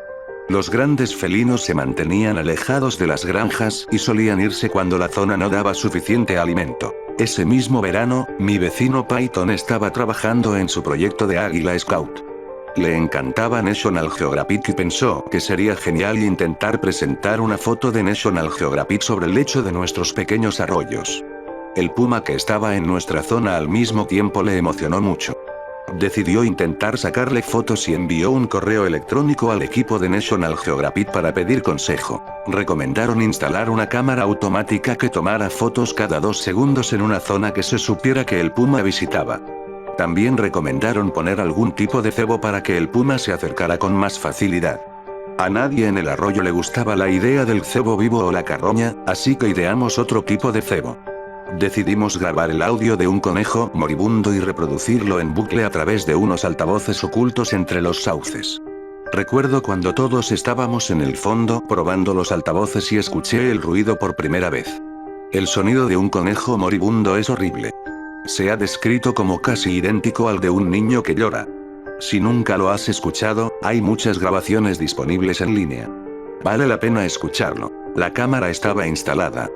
S1: Los grandes felinos se mantenían alejados de las granjas y solían irse cuando la zona no daba suficiente alimento. Ese mismo verano, mi vecino Peyton estaba trabajando en su proyecto de Águila Scout. Le encantaba National Geographic y pensó que sería genial intentar presentar una foto de National Geographic sobre el lecho de nuestros pequeños arroyos. El puma que estaba en nuestra zona al mismo tiempo le emocionó mucho. Decidió intentar sacarle fotos y envió un correo electrónico al equipo de National Geographic para pedir consejo. Recomendaron instalar una cámara automática que tomara fotos cada 2 segundos en una zona que se supiera que el puma visitaba. También recomendaron poner algún tipo de cebo para que el puma se acercara con más facilidad. A nadie en el arroyo le gustaba la idea del cebo vivo o la carroña, así que ideamos otro tipo de cebo. Decidimos grabar el audio de un conejo moribundo y reproducirlo en bucle a través de unos altavoces ocultos entre los sauces. Recuerdo cuando todos estábamos en el fondo probando los altavoces y escuché el ruido por primera vez. El sonido de un conejo moribundo es horrible. Se ha descrito como casi idéntico al de un niño que llora. Si nunca lo has escuchado, hay muchas grabaciones disponibles en línea. Vale la pena escucharlo. La cámara estaba instalada.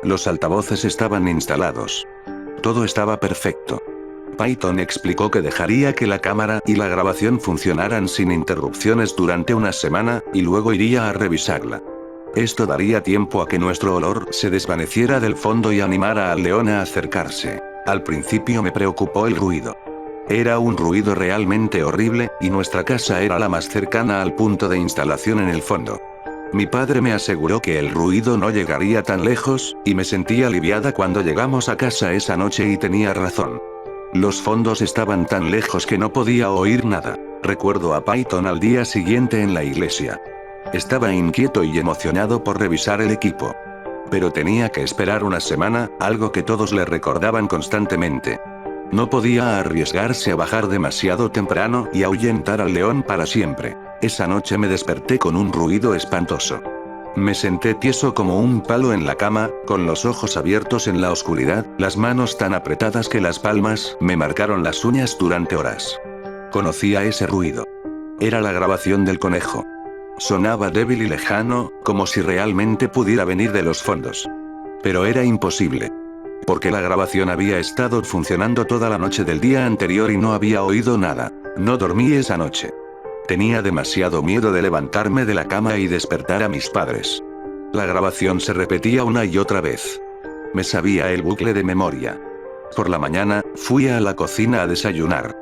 S1: Los altavoces estaban instalados. Todo estaba perfecto. Peyton explicó que dejaría que la cámara y la grabación funcionaran sin interrupciones durante una semana, y luego iría a revisarla. Esto daría tiempo a que nuestro olor se desvaneciera del fondo y animara al león a acercarse. Al principio me preocupó el ruido. Era un ruido realmente horrible, y nuestra casa era la más cercana al punto de instalación en el fondo. Mi padre me aseguró que el ruido no llegaría tan lejos, y me sentí aliviada cuando llegamos a casa esa noche y tenía razón. Los fondos estaban tan lejos que no podía oír nada. Recuerdo a Peyton al día siguiente en la iglesia. Estaba inquieto y emocionado por revisar el equipo. Pero tenía que esperar una semana, algo que todos le recordaban constantemente. No podía arriesgarse a bajar demasiado temprano y ahuyentar al león para siempre. Esa noche me desperté con un ruido espantoso. Me senté tieso como un palo en la cama, con los ojos abiertos en la oscuridad, las manos tan apretadas que las palmas me marcaron las uñas durante horas. Conocía ese ruido. Era la grabación del conejo. Sonaba débil y lejano, como si realmente pudiera venir de los fondos. Pero era imposible. Porque la grabación había estado funcionando toda la noche del día anterior y no había oído nada. No dormí esa noche. Tenía demasiado miedo de levantarme de la cama y despertar a mis padres. La grabación se repetía una y otra vez. Me sabía el bucle de memoria. Por la mañana, fui a la cocina a desayunar.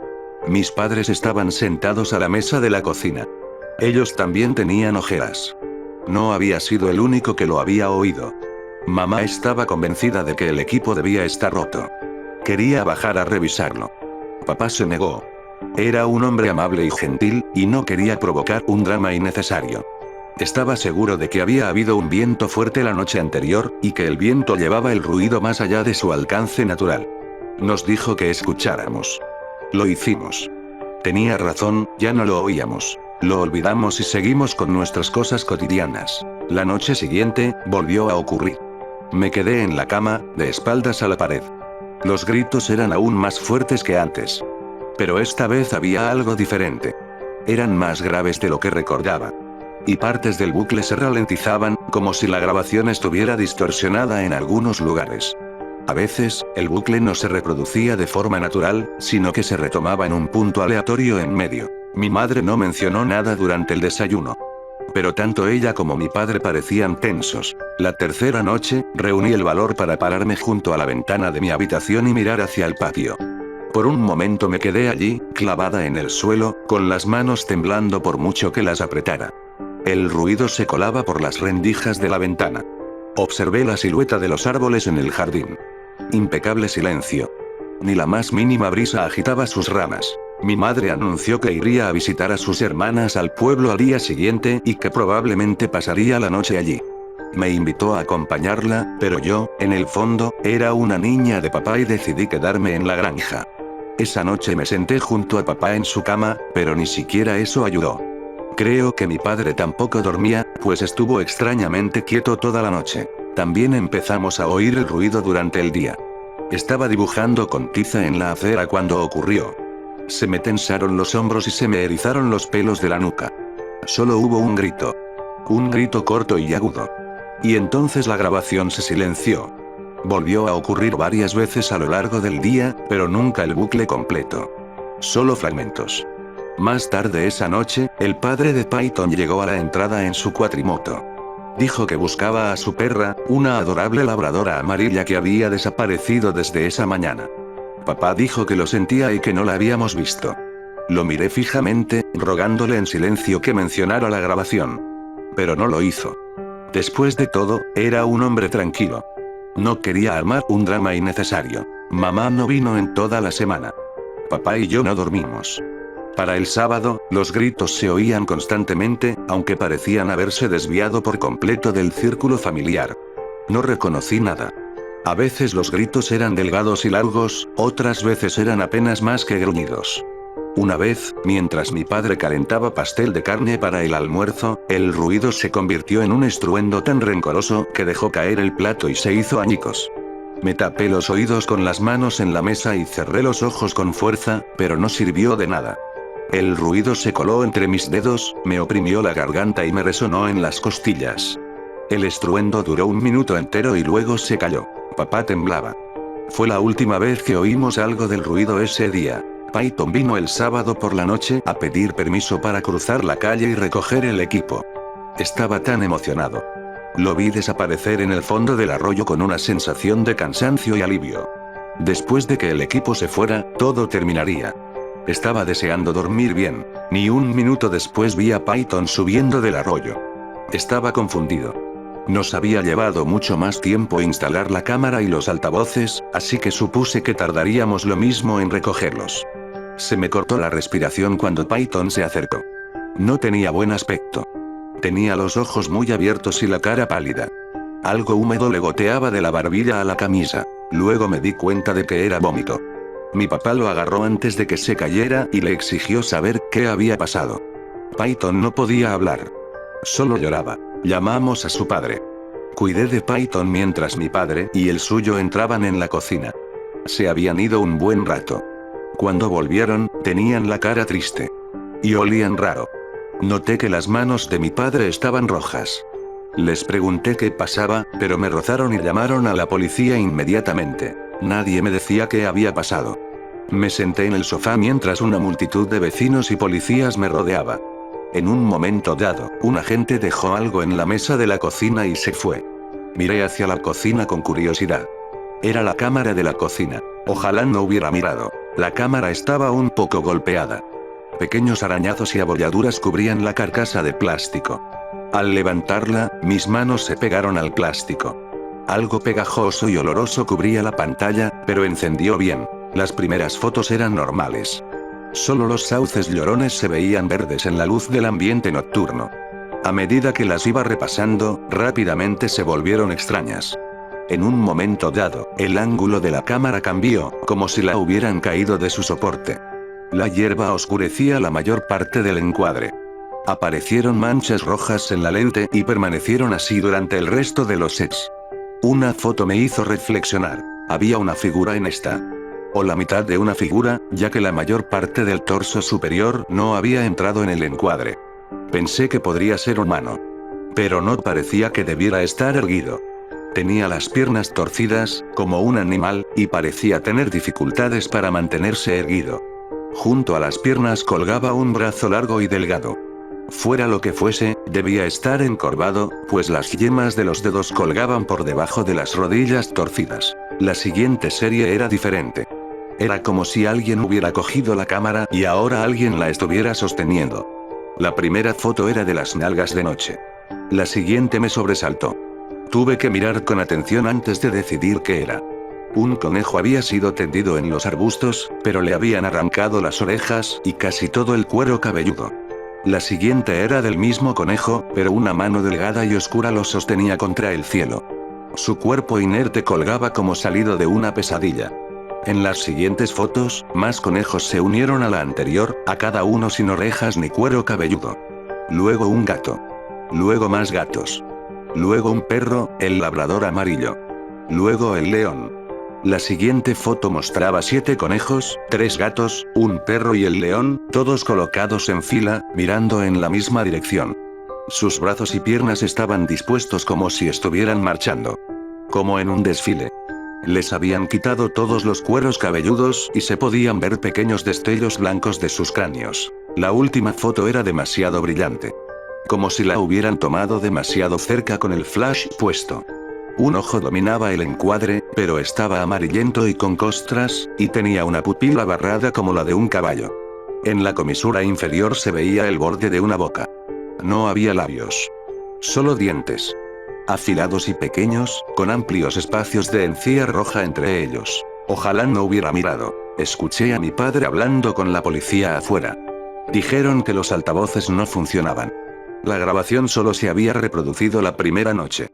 S1: Mis padres estaban sentados a la mesa de la cocina. Ellos también tenían ojeras. No había sido el único que lo había oído. Mamá estaba convencida de que el equipo debía estar roto. Quería bajar a revisarlo. Papá se negó. Era un hombre amable y gentil, y no quería provocar un drama innecesario. Estaba seguro de que había habido un viento fuerte la noche anterior, y que el viento llevaba el ruido más allá de su alcance natural. Nos dijo que escucháramos. Lo hicimos. Tenía razón, ya no lo oíamos. Lo olvidamos y seguimos con nuestras cosas cotidianas. La noche siguiente, volvió a ocurrir. Me quedé en la cama, de espaldas a la pared. Los gritos eran aún más fuertes que antes. Pero esta vez había algo diferente. Eran más graves de lo que recordaba. Y partes del bucle se ralentizaban, como si la grabación estuviera distorsionada en algunos lugares. A veces, el bucle no se reproducía de forma natural, sino que se retomaba en un punto aleatorio en medio. Mi madre no mencionó nada durante el desayuno. Pero tanto ella como mi padre parecían tensos. La tercera noche, reuní el valor para pararme junto a la ventana de mi habitación y mirar hacia el patio. Por un momento me quedé allí, clavada en el suelo, con las manos temblando por mucho que las apretara. El ruido se colaba por las rendijas de la ventana. Observé la silueta de los árboles en el jardín. Impecable silencio. Ni la más mínima brisa agitaba sus ramas. Mi madre anunció que iría a visitar a sus hermanas al pueblo al día siguiente y que probablemente pasaría la noche allí. Me invitó a acompañarla, pero yo, en el fondo, era una niña de papá y decidí quedarme en la granja. Esa noche me senté junto a papá en su cama, pero ni siquiera eso ayudó. Creo que mi padre tampoco dormía, pues estuvo extrañamente quieto toda la noche. También empezamos a oír el ruido durante el día. Estaba dibujando con tiza en la acera cuando ocurrió. Se me tensaron los hombros y se me erizaron los pelos de la nuca. Solo hubo un grito. Un grito corto y agudo. Y entonces la grabación se silenció. Volvió a ocurrir varias veces a lo largo del día, pero nunca el bucle completo. Solo fragmentos. Más tarde esa noche, el padre de Peyton llegó a la entrada en su cuatrimoto. Dijo que buscaba a su perra, una adorable labradora amarilla que había desaparecido desde esa mañana. Papá dijo que lo sentía y que no la habíamos visto. Lo miré fijamente, rogándole en silencio que mencionara la grabación. Pero no lo hizo. Después de todo, era un hombre tranquilo. No quería armar un drama innecesario. Mamá no vino en toda la semana. Papá y yo no dormimos. Para el sábado, los gritos se oían constantemente, aunque parecían haberse desviado por completo del círculo familiar. No reconocí nada. A veces los gritos eran delgados y largos, otras veces eran apenas más que gruñidos. Una vez, mientras mi padre calentaba pastel de carne para el almuerzo, el ruido se convirtió en un estruendo tan rencoroso que dejó caer el plato y se hizo añicos. Me tapé los oídos con las manos en la mesa y cerré los ojos con fuerza, pero no sirvió de nada. El ruido se coló entre mis dedos, me oprimió la garganta y me resonó en las costillas. El estruendo duró un minuto entero y luego se calló. Papá temblaba. Fue la última vez que oímos algo del ruido ese día. Peyton vino el sábado por la noche a pedir permiso para cruzar la calle y recoger el equipo. Estaba tan emocionado. Lo vi desaparecer en el fondo del arroyo con una sensación de cansancio y alivio. Después de que el equipo se fuera, todo terminaría. Estaba deseando dormir bien. Ni un minuto después vi a Peyton subiendo del arroyo. Estaba confundido. Nos había llevado mucho más tiempo instalar la cámara y los altavoces, así que supuse que tardaríamos lo mismo en recogerlos. Se me cortó la respiración cuando Peyton se acercó. No tenía buen aspecto. Tenía los ojos muy abiertos y la cara pálida. Algo húmedo le goteaba de la barbilla a la camisa. Luego me di cuenta de que era vómito. Mi papá lo agarró antes de que se cayera y le exigió saber qué había pasado. Peyton no podía hablar. Solo lloraba. Llamamos a su padre. Cuidé de Peyton mientras mi padre y el suyo entraban en la cocina. Se habían ido un buen rato. Cuando volvieron, tenían la cara triste. Y olían raro. Noté que las manos de mi padre estaban rojas. Les pregunté qué pasaba, pero me rozaron y llamaron a la policía inmediatamente. Nadie me decía qué había pasado. Me senté en el sofá mientras una multitud de vecinos y policías me rodeaba. En un momento dado, un agente dejó algo en la mesa de la cocina y se fue. Miré hacia la cocina con curiosidad. Era la cámara de la cocina. Ojalá no hubiera mirado. La cámara estaba un poco golpeada. Pequeños arañazos y abolladuras cubrían la carcasa de plástico. Al levantarla, mis manos se pegaron al plástico. Algo pegajoso y oloroso cubría la pantalla, pero encendió bien. Las primeras fotos eran normales. Solo los sauces llorones se veían verdes en la luz del ambiente nocturno. A medida que las iba repasando, rápidamente se volvieron extrañas. En un momento dado, el ángulo de la cámara cambió, como si la hubieran caído de su soporte. La hierba oscurecía la mayor parte del encuadre. Aparecieron manchas rojas en la lente y permanecieron así durante el resto de los sets. Una foto me hizo reflexionar. Había una figura en esta. O la mitad de una figura, ya que la mayor parte del torso superior no había entrado en el encuadre. Pensé que podría ser humano. Pero no parecía que debiera estar erguido. Tenía las piernas torcidas, como un animal, y parecía tener dificultades para mantenerse erguido. Junto a las piernas colgaba un brazo largo y delgado. Fuera lo que fuese, debía estar encorvado, pues las yemas de los dedos colgaban por debajo de las rodillas torcidas. La siguiente serie era diferente. Era como si alguien hubiera cogido la cámara y ahora alguien la estuviera sosteniendo. La primera foto era de las nalgas de noche. La siguiente me sobresaltó. Tuve que mirar con atención antes de decidir qué era. Un conejo había sido tendido en los arbustos, pero le habían arrancado las orejas y casi todo el cuero cabelludo. La siguiente era del mismo conejo, pero una mano delgada y oscura lo sostenía contra el cielo. Su cuerpo inerte colgaba como salido de una pesadilla. En las siguientes fotos, más conejos se unieron a la anterior, a cada uno sin orejas ni cuero cabelludo. Luego un gato. Luego más gatos. Luego un perro, el labrador amarillo. Luego el león. La siguiente foto mostraba 7 conejos, 3 gatos, un perro y el león, todos colocados en fila, mirando en la misma dirección. Sus brazos y piernas estaban dispuestos como si estuvieran marchando. Como en un desfile. Les habían quitado todos los cueros cabelludos y se podían ver pequeños destellos blancos de sus cráneos. La última foto era demasiado brillante. Como si la hubieran tomado demasiado cerca con el flash puesto. Un ojo dominaba el encuadre, pero estaba amarillento y con costras, y tenía una pupila barrada como la de un caballo. En la comisura inferior se veía el borde de una boca. No había labios. Solo dientes. Afilados y pequeños, con amplios espacios de encía roja entre ellos. Ojalá no hubiera mirado. Escuché a mi padre hablando con la policía afuera. Dijeron que los altavoces no funcionaban. La grabación solo se había reproducido la primera noche.